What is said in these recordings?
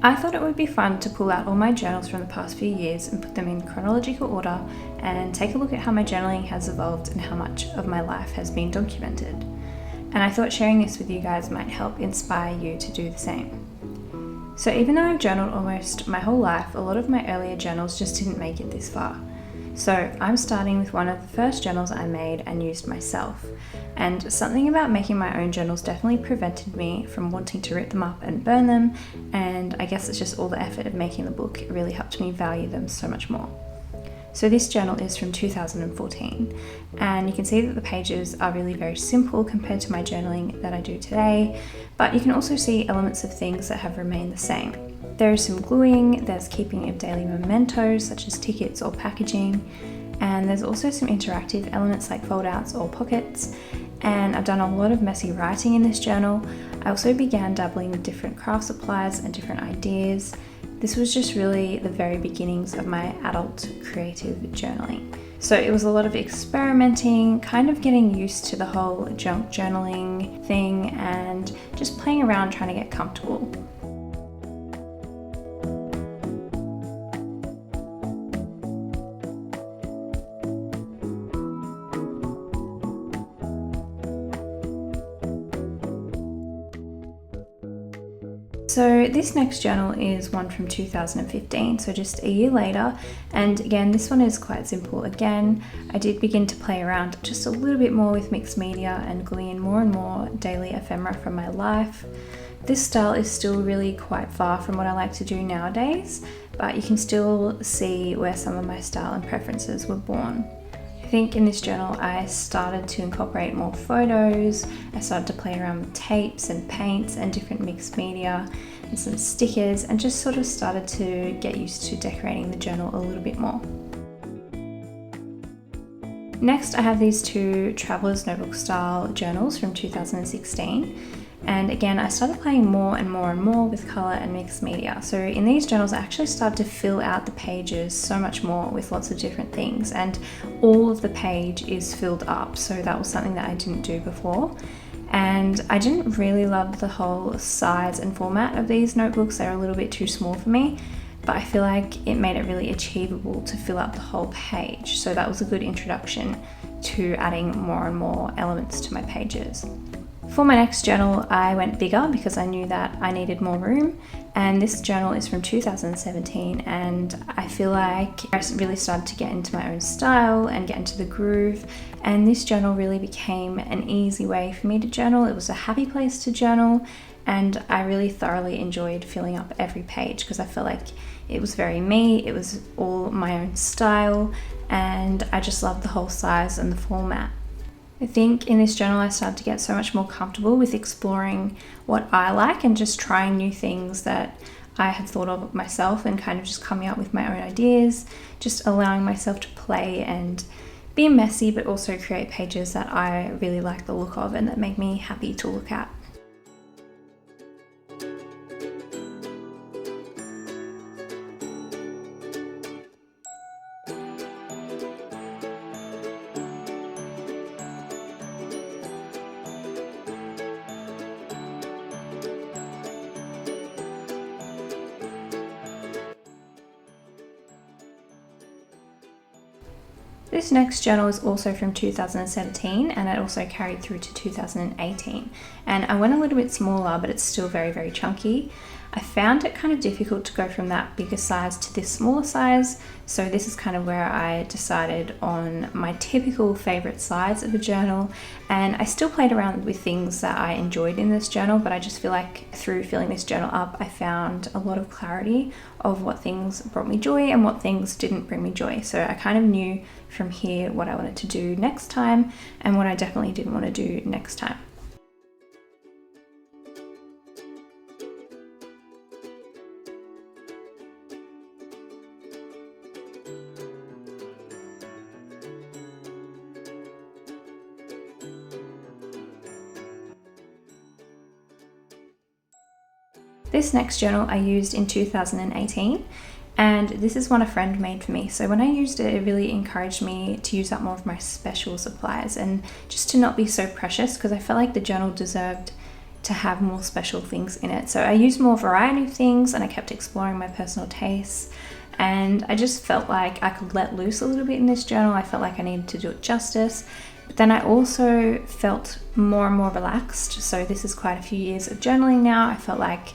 I thought it would be fun to pull out all my journals from the past few years and put them in chronological order and take a look at how my journaling has evolved and how much of my life has been documented. And I thought sharing this with you guys might help inspire you to do the same. So even though I've journaled almost my whole life, a lot of my earlier journals just didn't make it this far. So I'm starting with one of the first journals I made and used myself. And something about making my own journals definitely prevented me from wanting to rip them up and burn them, and I guess it's just all the effort of making the book really helped me value them so much more. So this journal is from 2014, and you can see that the pages are really very simple compared to my journaling that I do today, but you can also see elements of things that have remained the same. There is some gluing, there's keeping of daily mementos such as tickets or packaging, and there's also some interactive elements like fold-outs or pockets, and I've done a lot of messy writing in this journal. I also began dabbling with different craft supplies and different ideas. This was just really the very beginnings of my adult creative journaling. So it was a lot of experimenting, kind of getting used to the whole junk journaling thing and just playing around trying to get comfortable. So this next journal is one from 2015, so just a year later, and again this one is quite simple. Again, I did begin to play around just a little bit more with mixed media and gluing in more and more daily ephemera from my life. This style is still really quite far from what I like to do nowadays, but you can still see where some of my style and preferences were born. I think in this journal I started to incorporate more photos, I started to play around with tapes and paints and different mixed media and some stickers, and just sort of started to get used to decorating the journal a little bit more. Next I have these two Traveler's Notebook style journals from 2016. And again, I started playing more and more with colour and mixed media. So in these journals, I actually started to fill out the pages so much more with lots of different things, and all of the page is filled up. So that was something that I didn't do before. And I didn't really love the whole size and format of these notebooks. They're a little bit too small for me, but I feel like it made it really achievable to fill up the whole page. So that was a good introduction to adding more and more elements to my pages. For my next journal, I went bigger because I knew that I needed more room, and this journal is from 2017, and I feel like I really started to get into my own style and get into the groove, and this journal really became an easy way for me to journal. It was a happy place to journal, and I really thoroughly enjoyed filling up every page because I felt like it was very me, it was all my own style, and I just loved the whole size and the format. I think in this journal I started to get so much more comfortable with exploring what I like and just trying new things that I had thought of myself and kind of just coming up with my own ideas, just allowing myself to play and be messy but also create pages that I really like the look of and that make me happy to look at. This next journal is also from 2017, and it also carried through to 2018, and I went a little bit smaller, but it's still very chunky. I found it kind of difficult to go from that bigger size to this smaller size, so this is kind of where I decided on my typical favorite size of a journal, and I still played around with things that I enjoyed in this journal, but I just feel like through filling this journal up I found a lot of clarity of what things brought me joy and what things didn't bring me joy. So I kind of knew from here what I wanted to do next time and what I definitely didn't want to do next time. This next journal I used in 2018, and this is one a friend made for me. So when I used it, it really encouraged me to use up more of my special supplies and just to not be so precious, because I felt like the journal deserved to have more special things in it. So I used more variety of things and I kept exploring my personal tastes, and I just felt like I could let loose a little bit in this journal. I felt like I needed to do it justice. But then I also felt more and more relaxed. So this is quite a few years of journaling now. I felt like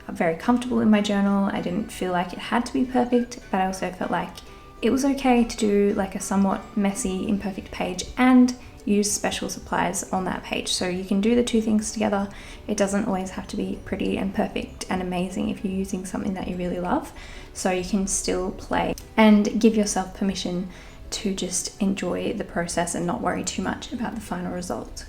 I'm very comfortable in my journal. I didn't feel like it had to be perfect, but I also felt like it was okay to do like a somewhat messy, imperfect page and use special supplies on that page. So you can do the two things together. It doesn't always have to be pretty and perfect and amazing if you're using something that you really love. So you can still play and give yourself permission to just enjoy the process and not worry too much about the final result.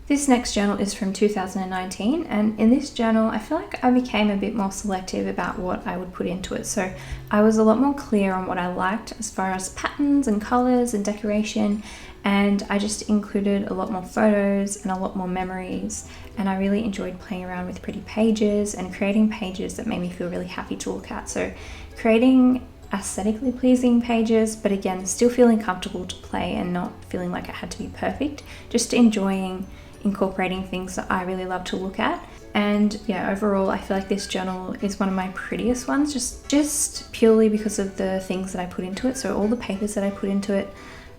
This next journal is from 2019, and in this journal I feel like I became a bit more selective about what I would put into it. So I was a lot more clear on what I liked as far as patterns and colours and decoration, and I just included a lot more photos and a lot more memories, and I really enjoyed playing around with pretty pages and creating pages that made me feel really happy to look at. So creating aesthetically pleasing pages, but again still feeling comfortable to play and not feeling like it had to be perfect, just enjoying incorporating things that I really love to look at. And yeah, overall I feel like this journal is one of my prettiest ones, just purely because of the things that I put into it. So all the papers that I put into it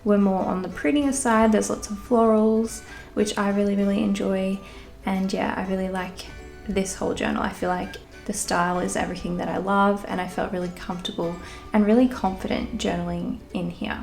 were more on the prettier side. There's lots of florals, which I really enjoy, and yeah, I really like this whole journal. I feel like the style is everything that I love, and I felt really comfortable and really confident journaling in here.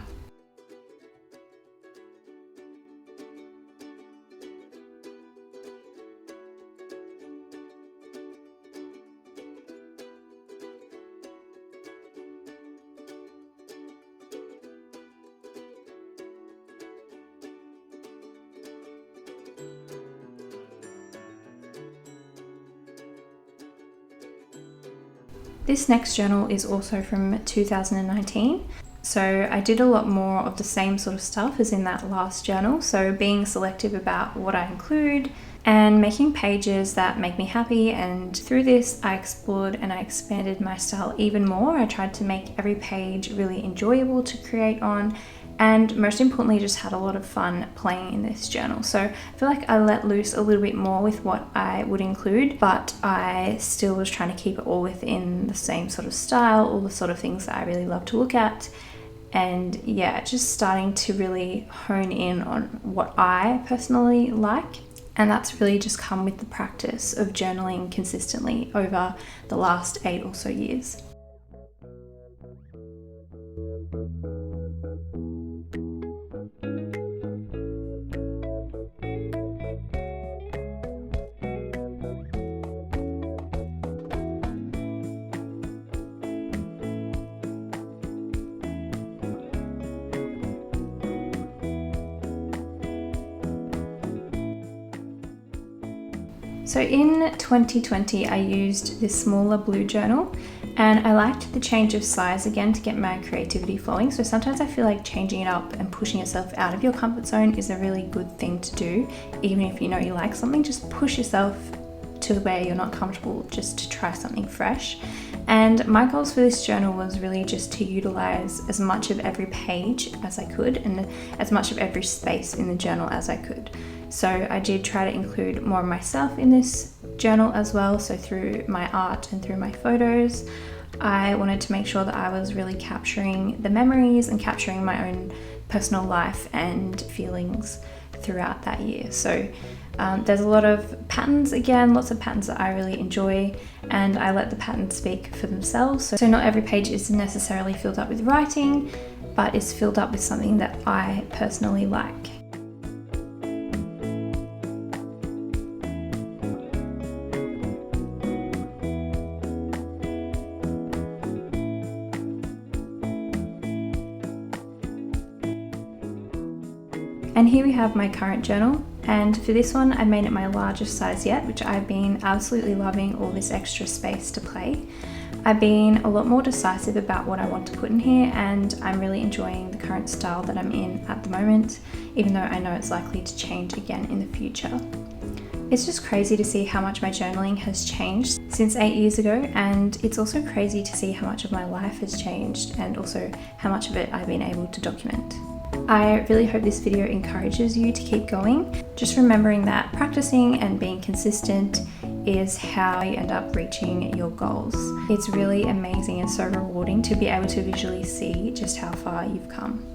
This next journal is also from 2019. So I did a lot more of the same sort of stuff as in that last journal. So being selective about what I include and making pages that make me happy. And through this, I explored and I expanded my style even more. I tried to make every page really enjoyable to create on, and most importantly just had a lot of fun playing in this journal. So I feel like I let loose a little bit more with what I would include, but I still was trying to keep it all within the same sort of style, all the sort of things that I really love to look at. And yeah, just starting to really hone in on what I personally like. And that's really just come with the practice of journaling consistently over the last 8 or so years. So in 2020, I used this smaller blue journal, and I liked the change of size again to get my creativity flowing. So sometimes I feel like changing it up and pushing yourself out of your comfort zone is a really good thing to do. Even if you know you like something, just push yourself to where you're not comfortable just to try something fresh. And my goals for this journal was really just to utilize as much of every page as I could and as much of every space in the journal as I could. So I did try to include more of myself in this journal as well. So through my art and through my photos, I wanted to make sure that I was really capturing the memories and capturing my own personal life and feelings throughout that year. So there's a lot of patterns, again, lots of patterns that I really enjoy, and I let the patterns speak for themselves. So not every page is necessarily filled up with writing, but is filled up with something that I personally like. And here we have my current journal. And for this one, I made it my largest size yet, which I've been absolutely loving all this extra space to play. I've been a lot more decisive about what I want to put in here, and I'm really enjoying the current style that I'm in at the moment, even though I know it's likely to change again in the future. It's just crazy to see how much my journaling has changed since 8 years ago, and it's also crazy to see how much of my life has changed and also how much of it I've been able to document. I really hope this video encourages you to keep going, just remembering that practicing and being consistent is how you end up reaching your goals. It's really amazing and so rewarding to be able to visually see just how far you've come.